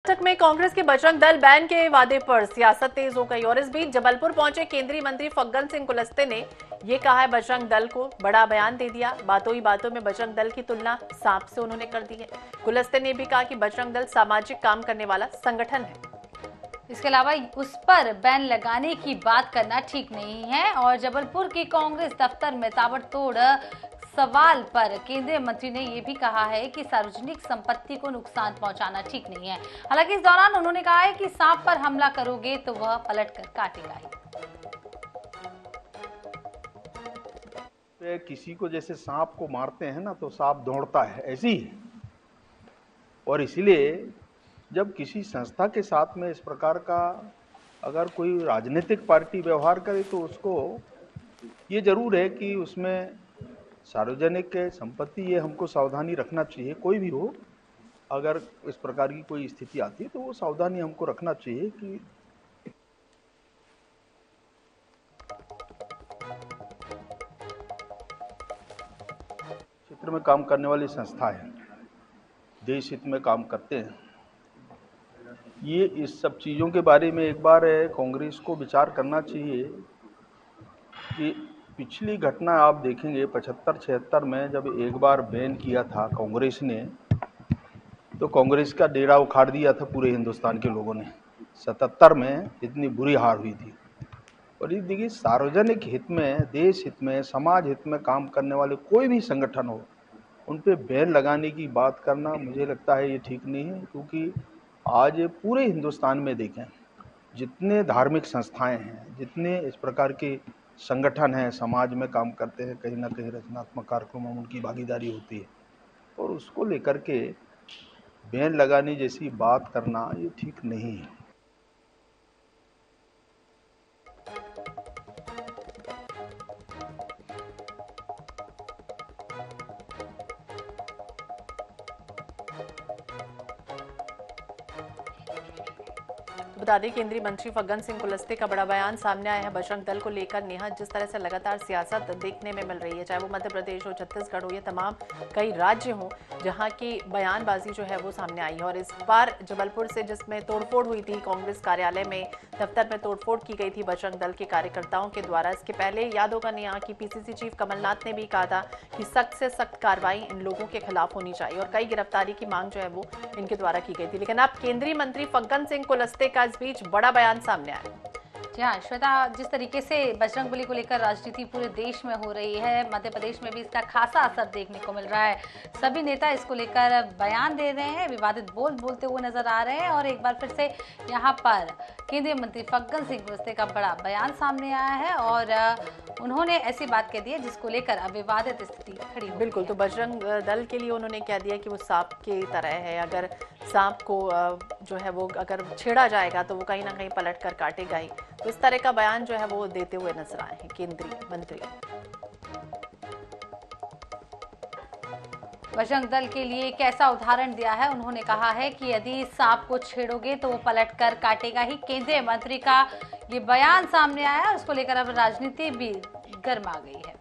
कर्नाटक में कांग्रेस के बजरंग दल बैन के वादे पर सियासत तेज हो गई और इस बीच जबलपुर पहुंचे केंद्रीय मंत्री फग्गन सिंह कुलस्ते ने ये कहा है बजरंग दल को बड़ा बयान दे दिया। बातों ही बातों में बजरंग दल की तुलना सांप से उन्होंने कर दी है। कुलस्ते ने भी कहा कि बजरंग दल सामाजिक काम करने वाला संगठन है। इसके अलावा उस पर बैन लगाने की बात करना ठीक नहीं है और जबलपुर की कांग्रेस दफ्तर में ताबड़तोड़ सवाल पर केंद्रीय मंत्री ने यह भी कहा है कि सार्वजनिक संपत्ति को नुकसान पहुंचाना ठीक नहीं है। हालांकि इस दौरान उन्होंने कहा है कि सांप पर हमला करोगे तो वह पलटकर काटेगा ही। किसी को जैसे सांप को मारते हैं ना तो सांप दौड़ता है, ऐसी है। और इसलिए जब किसी संस्था के साथ में इस प्रकार का अगर कोई राजनीतिक पार्टी व्यवहार करे तो उसको ये जरूर है कि उसमें सार्वजनिक संपत्ति ये हमको सावधानी रखना चाहिए। कोई भी हो, अगर इस प्रकार की कोई स्थिति आती है तो वो सावधानी हमको रखना चाहिए कि क्षेत्र में काम करने वाली संस्था है, देश हित में काम करते हैं। ये इस सब चीज़ों के बारे में एक बार कांग्रेस को विचार करना चाहिए कि पिछली घटना आप देखेंगे 75-76 में जब एक बार बैन किया था कांग्रेस ने, तो कांग्रेस का डेरा उखाड़ दिया था पूरे हिंदुस्तान के लोगों ने। 77 में इतनी बुरी हार हुई थी। और ये देखिए, सार्वजनिक हित में, देश हित में, समाज हित में काम करने वाले कोई भी संगठन हो, उन पे बैन लगाने की बात करना मुझे लगता है ये ठीक नहीं है। क्योंकि आज पूरे हिंदुस्तान में देखें, जितने धार्मिक संस्थाएं हैं, जितने इस प्रकार के संगठन हैं, समाज में काम करते हैं, कहीं ना कहीं रचनात्मक कार्यक्रमों में उनकी भागीदारी होती है। और उसको लेकर के बैन लगाने जैसी बात करना ये ठीक नहीं है। बता दें, केंद्रीय मंत्री फग्गन सिंह कुलस्ते का बड़ा बयान सामने आया है बजरंग दल को लेकर। नेहा, जिस तरह से लगातार सियासत देखने में मिल रही है, चाहे वो मध्य प्रदेश हो, छत्तीसगढ़ हो या तमाम कई राज्य हों, जहां की बयानबाजी जो है वो सामने आई है। और इस बार जबलपुर से जिसमें तोड़फोड़ हुई थी, कांग्रेस कार्यालय में, दफ्तर में तोड़फोड़ की गई थी बजरंग दल के कार्यकर्ताओं के द्वारा। इसके पहले याद होगा नेहा की पीसीसी चीफ कमलनाथ ने भी कहा था कि सख्त से सख्त कार्रवाई इन लोगों के खिलाफ होनी चाहिए और कई गिरफ्तारी की मांग जो है वो इनके द्वारा की गई थी। लेकिन अब केंद्रीय मंत्री फग्गन सिंह कुलस्ते का इस बीच बड़ा बयान सामने आया। जी हाँ श्वेता, जिस तरीके से बजरंगबली को लेकर राजनीति पूरे देश में हो रही है, मध्य प्रदेश में भी इसका खासा असर देखने को मिल रहा है। सभी नेता इसको लेकर बयान दे रहे हैं, विवादित बोलते हुए नजर आ रहे हैं और एक बार फिर से यहाँ पर केंद्रीय मंत्री फग्गन सिंह कुलस्ते का बड़ा बयान सामने आया है और उन्होंने ऐसी बात कह दी है जिसको लेकर अब विवादित स्थिति खड़ी हो। बिल्कुल, तो बजरंग दल के लिए उन्होंने कह दिया कि वो सांप की तरह है। अगर सांप को जो है वो अगर छेड़ा जाएगा तो वो कहीं ना कहीं पलट कर काटेगा ही। तो इस तरह का बयान जो है वो देते हुए नजर आए हैं केंद्रीय मंत्री। बजरंग दल के लिए एक ऐसा उदाहरण दिया है, उन्होंने कहा है कि यदि सांप को छेड़ोगे तो वो पलटकर काटेगा ही। केंद्रीय मंत्री का ये बयान सामने आया है, उसको लेकर अब राजनीति भी गर्मा गई है।